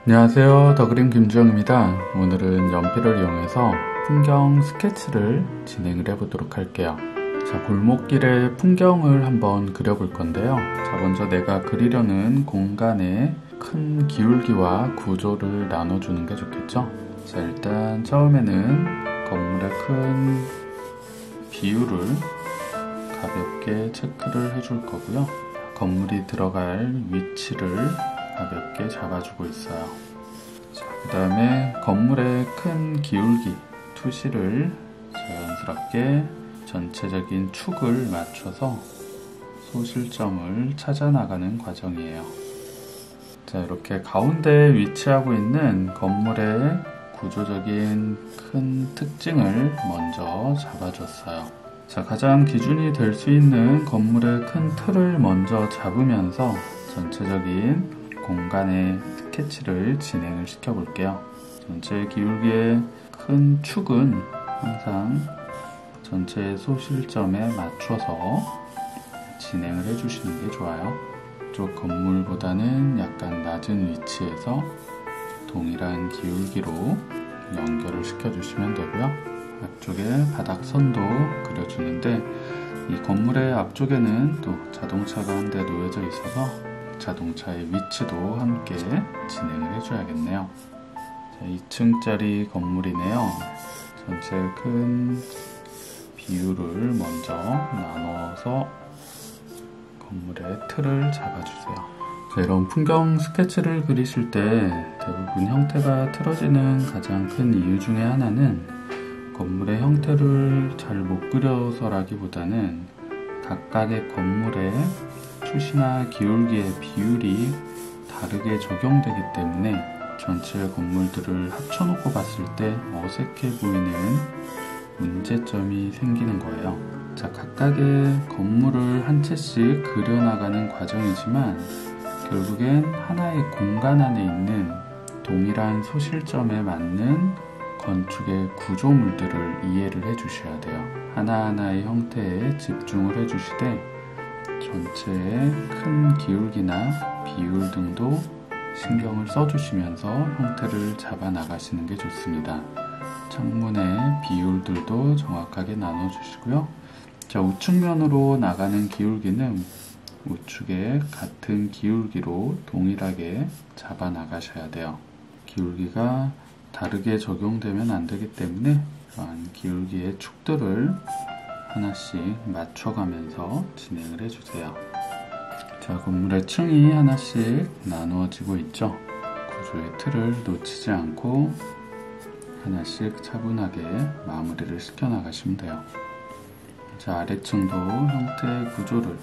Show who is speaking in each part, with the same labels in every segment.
Speaker 1: 안녕하세요, 더그림 김주영입니다. 오늘은 연필을 이용해서 풍경 스케치를 진행을 해보도록 할게요. 자, 골목길의 풍경을 한번 그려볼 건데요. 자, 먼저 내가 그리려는 공간의 큰 기울기와 구조를 나눠주는 게 좋겠죠. 자, 일단 처음에는 건물의 큰 비율을 가볍게 체크를 해줄 거고요. 건물이 들어갈 위치를 가볍게 잡아주고 있어요. 그 다음에 건물의 큰 기울기, 투시를 자연스럽게 전체적인 축을 맞춰서 소실점을 찾아 나가는 과정이에요. 자, 이렇게 가운데에 위치하고 있는 건물의 구조적인 큰 특징을 먼저 잡아줬어요. 자, 가장 기준이 될 수 있는 건물의 큰 틀을 먼저 잡으면서 전체적인 공간의 스케치를 진행을 시켜 볼게요. 전체 기울기의 큰 축은 항상 전체 소실점에 맞춰서 진행을 해주시는 게 좋아요. 이쪽 건물보다는 약간 낮은 위치에서 동일한 기울기로 연결을 시켜주시면 되고요. 앞쪽에 바닥선도 그려주는데 이 건물의 앞쪽에는 또 자동차가 한 대 놓여져 있어서 자동차의 위치도 함께 진행을 해줘야겠네요. 자, 2층짜리 건물이네요. 전체 큰 비율을 먼저 나눠서 건물의 틀을 잡아주세요. 자, 이런 풍경 스케치를 그리실 때 대부분 형태가 틀어지는 가장 큰 이유 중에 하나는 건물의 형태를 잘 못 그려서라기보다는 각각의 건물의 투시나 기울기의 비율이 다르게 적용되기 때문에 전체 건물들을 합쳐놓고 봤을 때 어색해 보이는 문제점이 생기는 거예요. 자, 각각의 건물을 한 채씩 그려나가는 과정이지만 결국엔 하나의 공간 안에 있는 동일한 소실점에 맞는 건축의 구조물들을 이해를 해주셔야 돼요. 하나하나의 형태에 집중을 해주시되 전체의 큰 기울기나 비율 등도 신경을 써주시면서 형태를 잡아 나가시는 게 좋습니다. 창문의 비율들도 정확하게 나눠주시고요. 자, 우측면으로 나가는 기울기는 우측에 같은 기울기로 동일하게 잡아 나가셔야 돼요. 기울기가 다르게 적용되면 안 되기 때문에 이러한 기울기의 축들을 하나씩 맞춰가면서 진행을 해주세요. 자, 건물의 층이 하나씩 나누어지고 있죠. 구조의 틀을 놓치지 않고 하나씩 차분하게 마무리를 시켜나가시면 돼요. 자, 아래층도 형태의 구조를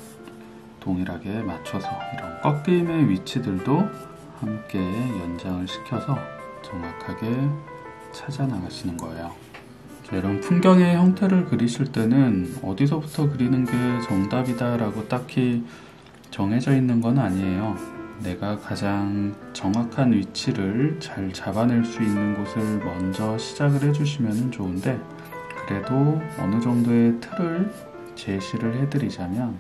Speaker 1: 동일하게 맞춰서 이런 꺾임의 위치들도 함께 연장을 시켜서 정확하게 찾아 나가시는 거예요. 이런 풍경의 형태를 그리실 때는 어디서부터 그리는 게 정답이다 라고 딱히 정해져 있는 건 아니에요. 내가 가장 정확한 위치를 잘 잡아낼 수 있는 곳을 먼저 시작을 해주시면 좋은데, 그래도 어느 정도의 틀을 제시를 해드리자면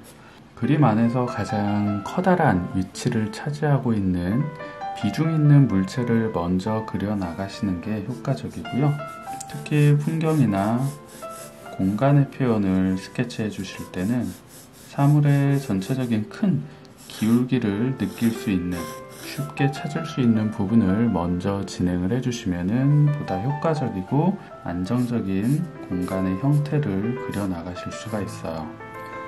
Speaker 1: 그림 안에서 가장 커다란 위치를 차지하고 있는 비중 있는 물체를 먼저 그려 나가시는 게 효과적이고요. 특히 풍경이나 공간의 표현을 스케치해 주실 때는 사물의 전체적인 큰 기울기를 느낄 수 있는, 쉽게 찾을 수 있는 부분을 먼저 진행을 해주시면 보다 효과적이고 안정적인 공간의 형태를 그려 나가실 수가 있어요.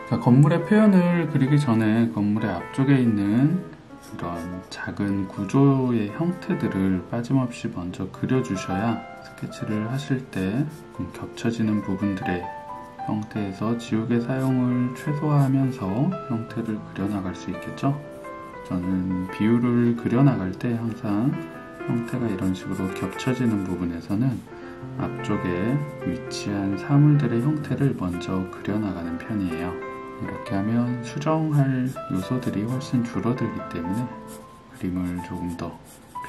Speaker 1: 자, 건물의 표현을 그리기 전에 건물의 앞쪽에 있는 이런 작은 구조의 형태들을 빠짐없이 먼저 그려주셔야 스케치를 하실 때 겹쳐지는 부분들의 형태에서 지우개 사용을 최소화하면서 형태를 그려나갈 수 있겠죠. 저는 비율을 그려나갈 때 항상 형태가 이런 식으로 겹쳐지는 부분에서는 앞쪽에 위치한 사물들의 형태를 먼저 그려나가는 편이에요. 이렇게 하면 수정할 요소들이 훨씬 줄어들기 때문에 그림을 조금 더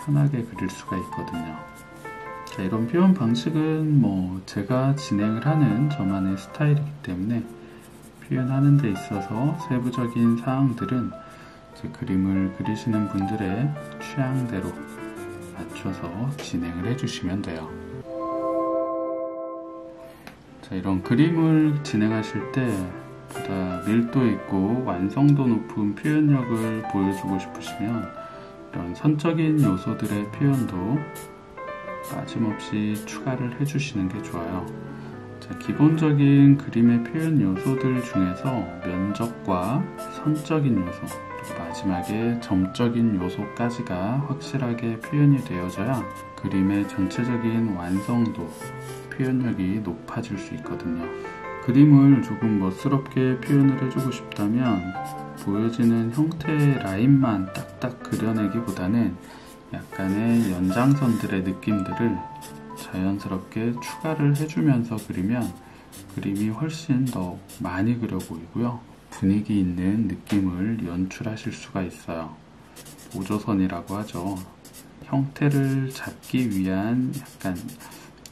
Speaker 1: 편하게 그릴 수가 있거든요. 자, 이런 표현 방식은 제가 진행을 하는 저만의 스타일이기 때문에 표현하는 데 있어서 세부적인 사항들은 그림을 그리시는 분들의 취향대로 맞춰서 진행을 해주시면 돼요. 자, 이런 그림을 진행하실 때 보다 밀도 있고 완성도 높은 표현력을 보여주고 싶으시면 이런 선적인 요소들의 표현도 빠짐없이 추가를 해주시는 게 좋아요. 자, 기본적인 그림의 표현 요소들 중에서 면적과 선적인 요소, 그리고 마지막에 점적인 요소까지가 확실하게 표현이 되어져야 그림의 전체적인 완성도, 표현력이 높아질 수 있거든요. 그림을 조금 멋스럽게 표현을 해주고 싶다면 보여지는 형태의 라인만 딱딱 그려내기보다는 약간의 연장선들의 느낌들을 자연스럽게 추가를 해주면서 그리면 그림이 훨씬 더 많이 그려 보이고요. 분위기 있는 느낌을 연출하실 수가 있어요. 보조선이라고 하죠. 형태를 잡기 위한 약간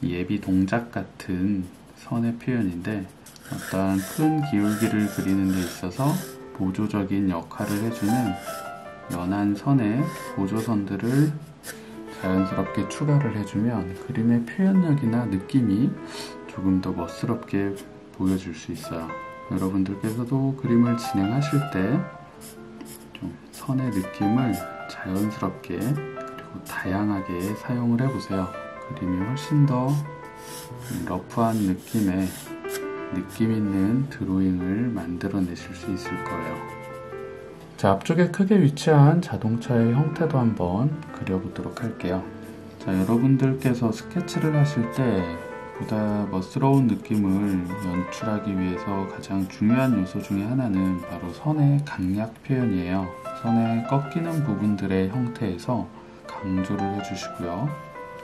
Speaker 1: 예비 동작 같은 선의 표현인데 어떠한 큰 기울기를 그리는 데 있어서 보조적인 역할을 해주는 연한 선의 보조선들을 자연스럽게 추가를 해주면 그림의 표현력이나 느낌이 조금 더 멋스럽게 보여줄 수 있어요. 여러분들께서도 그림을 진행하실 때 좀 선의 느낌을 자연스럽게 그리고 다양하게 사용을 해보세요. 그림이 훨씬 더 러프한 느낌의 느낌 있는 드로잉을 만들어내실 수 있을 거예요. 자, 앞쪽에 크게 위치한 자동차의 형태도 한번 그려보도록 할게요. 자, 여러분들께서 스케치를 하실 때 보다 멋스러운 느낌을 연출하기 위해서 가장 중요한 요소 중에 하나는 바로 선의 강약 표현이에요. 선의 꺾이는 부분들의 형태에서 강조를 해주시고요.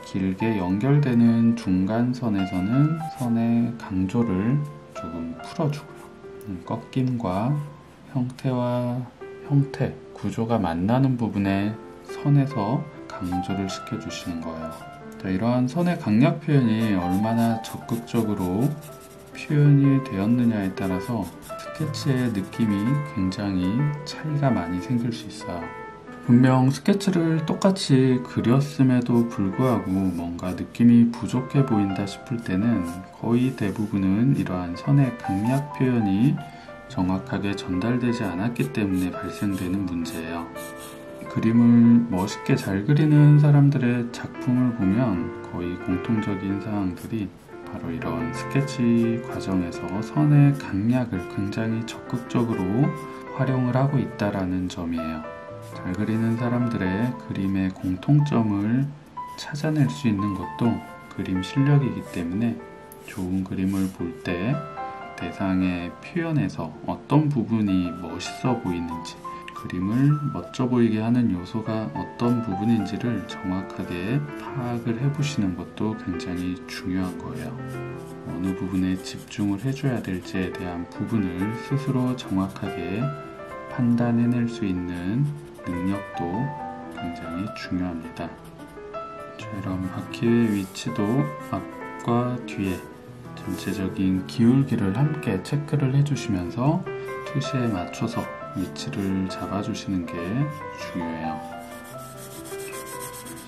Speaker 1: 길게 연결되는 중간선에서는 선의 강조를 조금 풀어주고요. 꺾임과 형태와 형태, 구조가 만나는 부분에 선에서 강조를 시켜주시는 거예요. 자, 이러한 선의 강약 표현이 얼마나 적극적으로 표현이 되었느냐에 따라서 스케치의 느낌이 굉장히 차이가 많이 생길 수 있어요. 분명 스케치를 똑같이 그렸음에도 불구하고 뭔가 느낌이 부족해 보인다 싶을 때는 거의 대부분은 이러한 선의 강약 표현이 정확하게 전달되지 않았기 때문에 발생되는 문제예요. 그림을 멋있게 잘 그리는 사람들의 작품을 보면 거의 공통적인 사항들이 바로 이런 스케치 과정에서 선의 강약을 굉장히 적극적으로 활용을 하고 있다는 점이에요. 잘 그리는 사람들의 그림의 공통점을 찾아낼 수 있는 것도 그림 실력이기 때문에 좋은 그림을 볼 때 대상의 표현에서 어떤 부분이 멋있어 보이는지, 그림을 멋져 보이게 하는 요소가 어떤 부분인지를 정확하게 파악을 해보시는 것도 굉장히 중요한 거예요. 어느 부분에 집중을 해줘야 될지에 대한 부분을 스스로 정확하게 판단해낼 수 있는 능력도 굉장히 중요합니다. 자, 이런 바퀴의 위치도 앞과 뒤에 전체적인 기울기를 함께 체크를 해주시면서 투시에 맞춰서 위치를 잡아주시는 게 중요해요.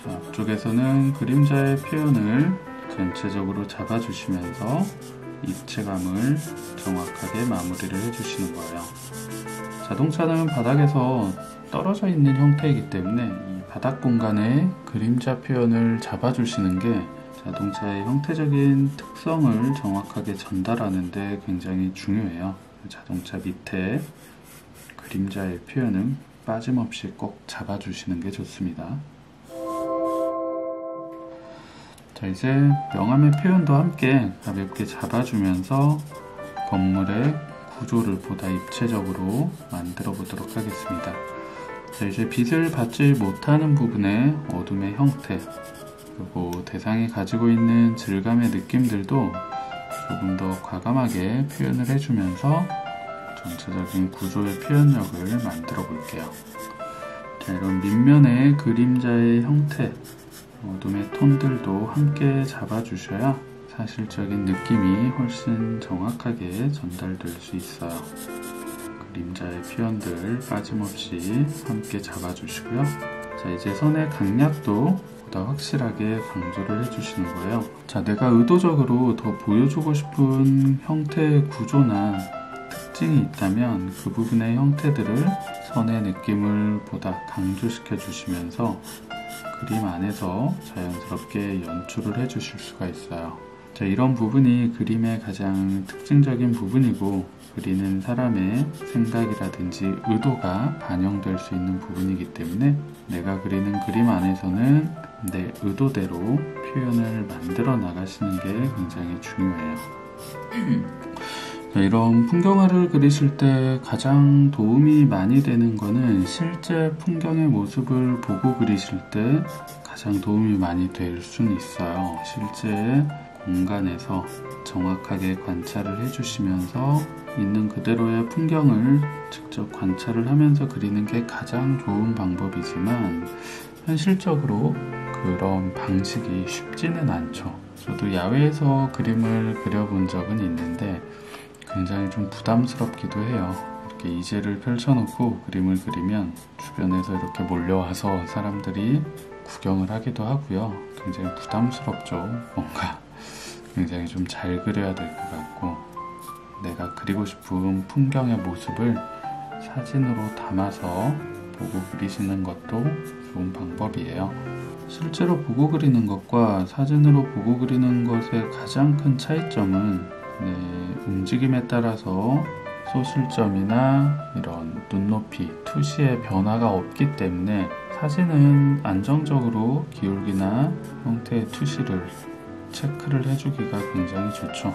Speaker 1: 자, 앞쪽에서는 그림자의 표현을 전체적으로 잡아주시면서 입체감을 정확하게 마무리를 해주시는 거예요. 자동차는 바닥에서 떨어져 있는 형태이기 때문에 이 바닥 공간에 그림자 표현을 잡아주시는 게 자동차의 형태적인 특성을 정확하게 전달하는 데 굉장히 중요해요. 자동차 밑에 그림자의 표현은 빠짐없이 꼭 잡아주시는 게 좋습니다. 자, 이제 명암의 표현도 함께 가볍게 잡아주면서 건물의 구조를 보다 입체적으로 만들어 보도록 하겠습니다. 자, 이제 빛을 받지 못하는 부분의 어둠의 형태, 그리고 대상이 가지고 있는 질감의 느낌들도 조금 더 과감하게 표현을 해주면서 전체적인 구조의 표현력을 만들어 볼게요. 자, 이런 밑면의 그림자의 형태, 어둠의 톤들도 함께 잡아주셔야 사실적인 느낌이 훨씬 정확하게 전달될 수 있어요. 그림자의 표현들 빠짐없이 함께 잡아주시고요. 자, 이제 선의 강약도 보다 확실하게 강조를 해주시는 거예요. 자, 내가 의도적으로 더 보여주고 싶은 형태의 구조나 특징이 있다면 그 부분의 형태들을 선의 느낌을 보다 강조시켜 주시면서 그림 안에서 자연스럽게 연출을 해 주실 수가 있어요. 자, 이런 부분이 그림의 가장 특징적인 부분이고 그리는 사람의 생각이라든지 의도가 반영될 수 있는 부분이기 때문에 내가 그리는 그림 안에서는 내 의도대로 표현을 만들어 나가시는 게 굉장히 중요해요. 이런 풍경화를 그리실 때 가장 도움이 많이 되는 거는 실제 풍경의 모습을 보고 그리실 때 가장 도움이 많이 될 수는 있어요. 실제 공간에서 정확하게 관찰을 해주시면서 있는 그대로의 풍경을 직접 관찰을 하면서 그리는 게 가장 좋은 방법이지만 현실적으로 그런 방식이 쉽지는 않죠. 저도 야외에서 그림을 그려본 적은 있는데 굉장히 좀 부담스럽기도 해요. 이렇게 이젤을 펼쳐놓고 그림을 그리면 주변에서 이렇게 몰려와서 사람들이 구경을 하기도 하고요. 굉장히 부담스럽죠. 뭔가 굉장히 좀 잘 그려야 될 것 같고 내가 그리고 싶은 풍경의 모습을 사진으로 담아서 보고 그리시는 것도 좋은 방법이에요. 실제로 보고 그리는 것과 사진으로 보고 그리는 것의 가장 큰 차이점은 움직임에 따라서 소실점이나 이런 눈높이, 투시의 변화가 없기 때문에 사진은 안정적으로 기울기나 형태의 투시를 체크를 해주기가 굉장히 좋죠.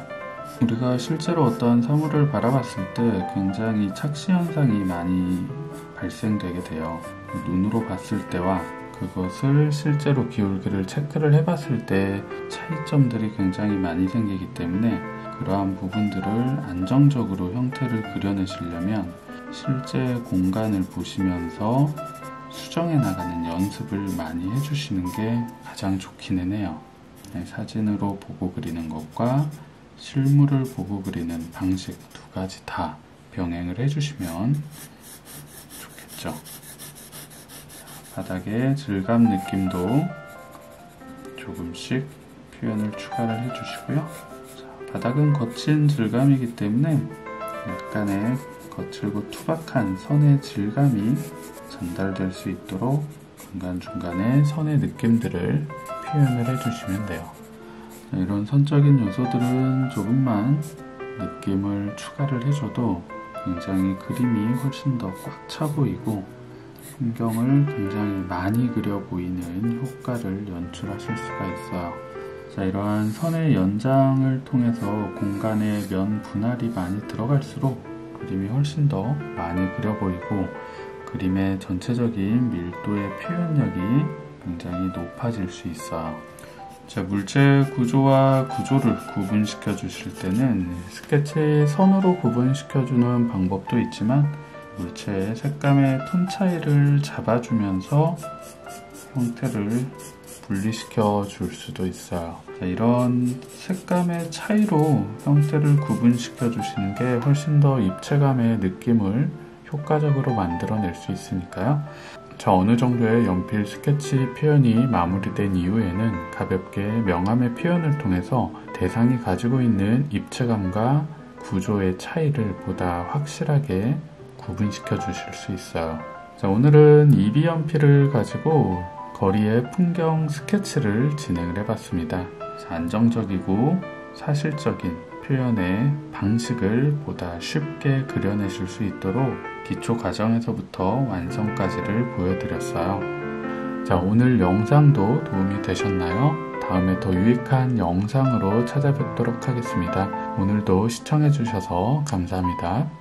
Speaker 1: 우리가 실제로 어떤 사물을 바라봤을 때 굉장히 착시 현상이 많이 발생되게 돼요. 눈으로 봤을 때와 그것을 실제로 기울기를 체크를 해봤을 때 차이점들이 굉장히 많이 생기기 때문에 그러한 부분들을 안정적으로 형태를 그려내시려면 실제 공간을 보시면서 수정해 나가는 연습을 많이 해주시는 게 가장 좋기는 해요. 사진으로 보고 그리는 것과 실물을 보고 그리는 방식 두 가지 다 병행을 해주시면 좋겠죠. 바닥의 질감 느낌도 조금씩 표현을 추가를 해주시고요. 바닥은 거친 질감이기 때문에 약간의 거칠고 투박한 선의 질감이 전달될 수 있도록 중간중간에 선의 느낌들을 표현을 해주시면 돼요. 이런 선적인 요소들은 조금만 느낌을 추가를 해줘도 굉장히 그림이 훨씬 더 꽉 차 보이고 풍경을 굉장히 많이 그려 보이는 효과를 연출하실 수가 있어요. 자, 이러한 선의 연장을 통해서 공간의 면 분할이 많이 들어갈수록 그림이 훨씬 더 많이 그려 보이고 그림의 전체적인 밀도의 표현력이 굉장히 높아질 수 있어요. 자, 물체 구조와 구조를 구분시켜 주실 때는 스케치 선으로 구분시켜 주는 방법도 있지만 물체의 색감의 톤 차이를 잡아주면서 형태를 분리시켜 줄 수도 있어요. 자, 이런 색감의 차이로 형태를 구분시켜 주시는 게 훨씬 더 입체감의 느낌을 효과적으로 만들어낼 수 있으니까요. 자, 어느 정도의 연필 스케치 표현이 마무리된 이후에는 가볍게 명암의 표현을 통해서 대상이 가지고 있는 입체감과 구조의 차이를 보다 확실하게 구분시켜 주실 수 있어요. 자, 오늘은 2B 연필을 가지고 거리의 풍경 스케치를 진행을 해봤습니다. 자, 안정적이고 사실적인 표현의 방식을 보다 쉽게 그려내실 수 있도록 기초 과정에서부터 완성까지를 보여드렸어요. 자, 오늘 영상도 도움이 되셨나요? 다음에 더 유익한 영상으로 찾아뵙도록 하겠습니다. 오늘도 시청해주셔서 감사합니다.